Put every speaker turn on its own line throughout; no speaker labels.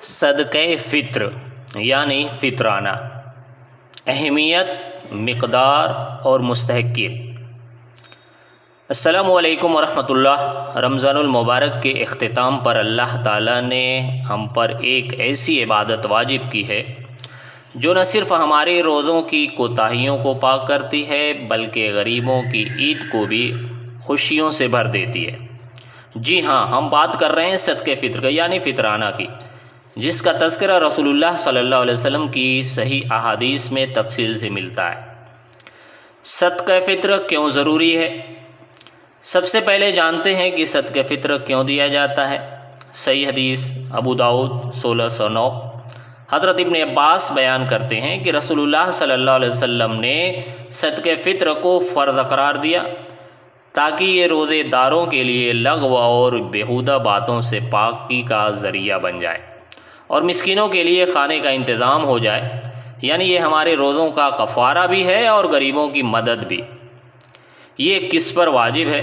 صدقہ فطر یعنی فطرانہ، اہمیت، مقدار اور مستحقین۔ السلام علیکم ورحمۃ اللہ۔ رمضان المبارک کے اختتام پر اللہ تعالیٰ نے ہم پر ایک ایسی عبادت واجب کی ہے جو نہ صرف ہمارے روزوں کی کوتاہیوں کو پاک کرتی ہے بلکہ غریبوں کی عید کو بھی خوشیوں سے بھر دیتی ہے۔ جی ہاں، ہم بات کر رہے ہیں صدقہ فطر کا یعنی فطرانہ کی، جس کا تذکرہ رسول اللہ صلی اللہ علیہ وسلم کی صحیح احادیث میں تفصیل سے ملتا ہے۔ صدقہ فطر کیوں ضروری ہے؟ سب سے پہلے جانتے ہیں کہ صدقہ فطر کیوں دیا جاتا ہے۔ صحیح حدیث ابو داؤد 1609، حضرت ابن عباس بیان کرتے ہیں کہ رسول اللہ صلی اللہ علیہ وسلم نے صدقہ فطر کو فرض قرار دیا تاکہ یہ روزے داروں کے لیے لغو اور بیہودہ باتوں سے پاکی کا ذریعہ بن جائے اور مسکینوں کے لیے کھانے کا انتظام ہو جائے، یعنی یہ ہمارے روزوں کا کفارہ بھی ہے اور غریبوں کی مدد بھی۔ یہ کس پر واجب ہے؟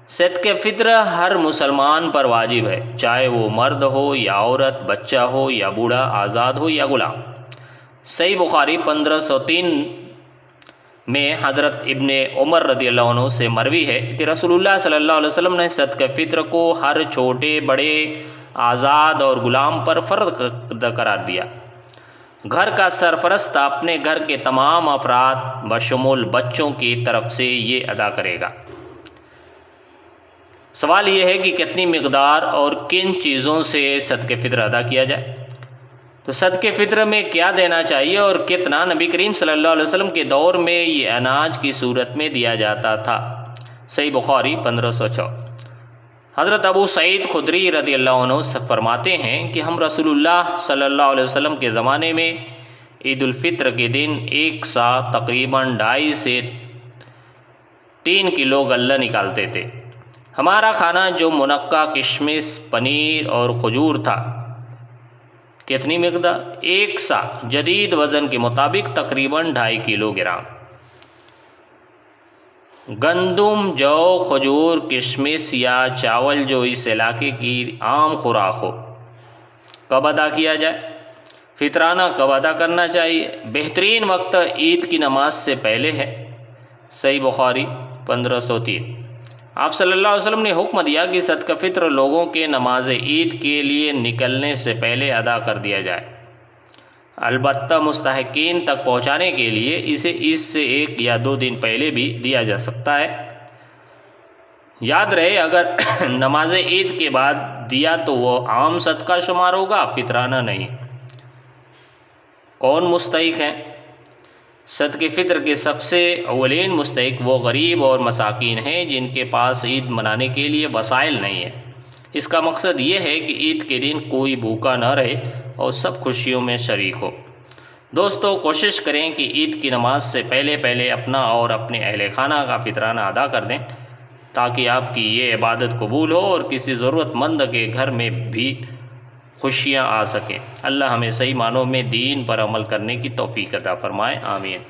صدقہ فطر ہر مسلمان پر واجب ہے، چاہے وہ مرد ہو یا عورت، بچہ ہو یا بوڑھا، آزاد ہو یا غلام۔ صحیح بخاری 1503 میں حضرت ابن عمر رضی اللہ عنہ سے مروی ہے کہ رسول اللہ صلی اللہ علیہ وسلم نے صدقہ فطر کو ہر چھوٹے بڑے، آزاد اور غلام پر فرض قرار دیا۔ گھر کا سرپرست اپنے گھر کے تمام افراد بشمول بچوں کی طرف سے یہ ادا کرے گا۔ سوال یہ ہے کہ کتنی مقدار اور کن چیزوں سے صدقہ فطر ادا کیا جائے؟ تو صدقہ فطر میں کیا دینا چاہیے اور کتنا؟ نبی کریم صلی اللہ علیہ وسلم کے دور میں یہ اناج کی صورت میں دیا جاتا تھا۔ صحیح بخاری 1506۔ حضرت ابو سعید خدری رضی اللہ عنہ سے فرماتے ہیں کہ ہم رسول اللہ صلی اللہ علیہ وسلم کے زمانے میں عید الفطر کے دن ایک سا تقریباً 2.5 سے 3 کلو غلہ نکالتے تھے۔ ہمارا کھانا جو منقع کشمش، پنیر اور کھجور تھا، کتنی مقدار؟ 1 سا، جدید وزن کے مطابق تقریباً 2.5 کلو گرام۔ گندم، جو، کھجور، کشمش یا چاول جو اس علاقے کی عام خوراک ہو، کب ادا کیا جائے؟ فطرانہ کب ادا کرنا چاہیے؟ بہترین وقت عید کی نماز سے پہلے ہے۔ صحیح بخاری 1503۔ آپ صلی اللہ علیہ وسلم نے حکم دیا کہ صدقہ فطر لوگوں کے نماز عید کے لیے نکلنے سے پہلے ادا کر دیا جائے، البتہ مستحقین تک پہنچانے کے لیے اسے اس سے 1 یا 2 دن پہلے بھی دیا جا سکتا ہے۔ یاد رہے، اگر نماز عید کے بعد دیا تو وہ عام صدقہ شمار ہوگا، فطرانہ نہیں۔ کون مستحق ہیں؟ صدقہ فطر کے سب سے اولین مستحق وہ غریب اور مساکین ہیں جن کے پاس عید منانے کے لیے وسائل نہیں ہے۔ اس کا مقصد یہ ہے کہ عید کے دن کوئی بھوکا نہ رہے اور سب خوشیوں میں شریک ہو۔ دوستو، کوشش کریں کہ عید کی نماز سے پہلے اپنا اور اپنے اہل خانہ کا فطرانہ ادا کر دیں تاکہ آپ کی یہ عبادت قبول ہو اور کسی ضرورت مند کے گھر میں بھی خوشیاں آ سکیں۔ اللہ ہمیں صحیح معنوں میں دین پر عمل کرنے کی توفیق عطا فرمائے، آمین۔